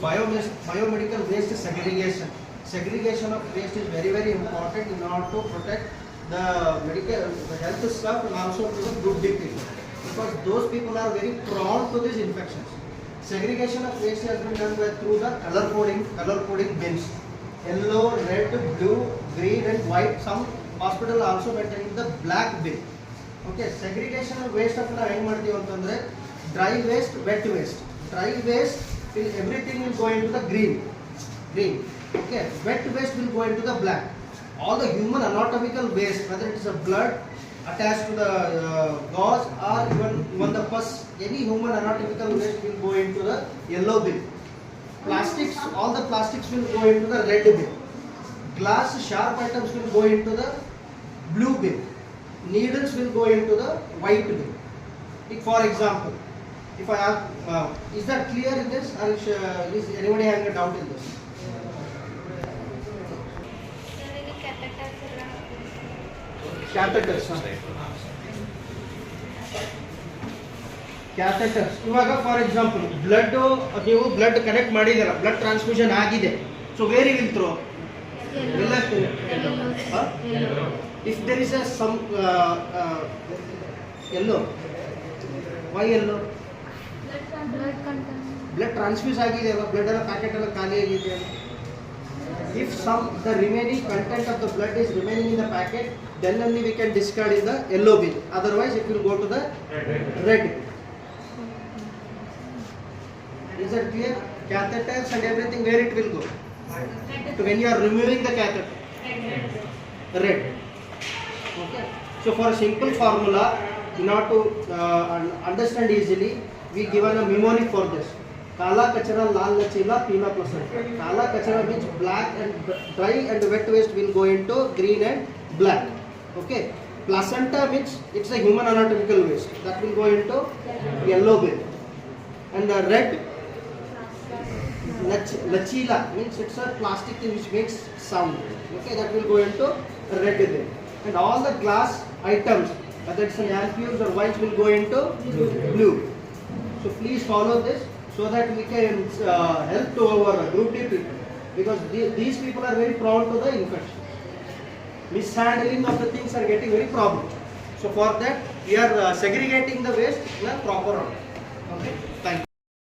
biomedical waste segregation. Segregation of waste is very, very important in order to protect the health stuff and also to the group D people, because those people are very prone to these infections. Segregation of waste has been done through the color coding bins. Yellow, red, blue, green and white. Some hospital also maintain the black bin. Okay, segregation of waste of dry waste, wet waste. Dry waste, everything will go into the green. Okay, wet waste will go into the black. All the human anatomical waste, whether it is a blood attached to the gauze or even the pus, any human anatomical waste will go into the yellow bin. Plastics, all the plastics will go into the red bin. Glass, sharp items will go into the blue bin. Needles will go into the white bin. For example, if I ask, is that clear in this, or is anybody having a doubt in this? Catheters. Catheters. ಇವಾಗ for example ನೀವು blood connect ಮಾಡಿದ್ದೀರಾ, blood transfusion ಆಗಿದೆ, so where you will throw? If there is a some yellow, why yellow? Blood transfuse ಆಗಿದೆ ಅಲ್ವಾ, blood ಎಲ್ಲ packet ಎಲ್ಲ ಖಾಲಿ ಆಗಿದೆ. If the remaining content of the blood is remaining in the packet, then only we can discard in the yellow bin. Otherwise, it will go to the red. Is that clear? Catheters and everything, where it will go? So when you are removing the catheter, red. Okay. So for a simple formula, in order to understand easily, we given a mnemonic for this. Kala kachara, lal lachila, peela placenta. Kala kachara means black and dry and wet waste will go into green and black. Okay. Placenta means it's a human anatomical waste, that will go into yellow bin. And the red, lachila means it's a plastic thing which makes sound. Okay, that will go into red bin. And all the glass items, whether it's an ampules or wines, will go into blue. So please follow this, so that we can help to our group D people, because these people are very prone to the infection. Mishandling of the things are getting very problem. So for that, we are segregating the waste in a proper order. Okay, thank you.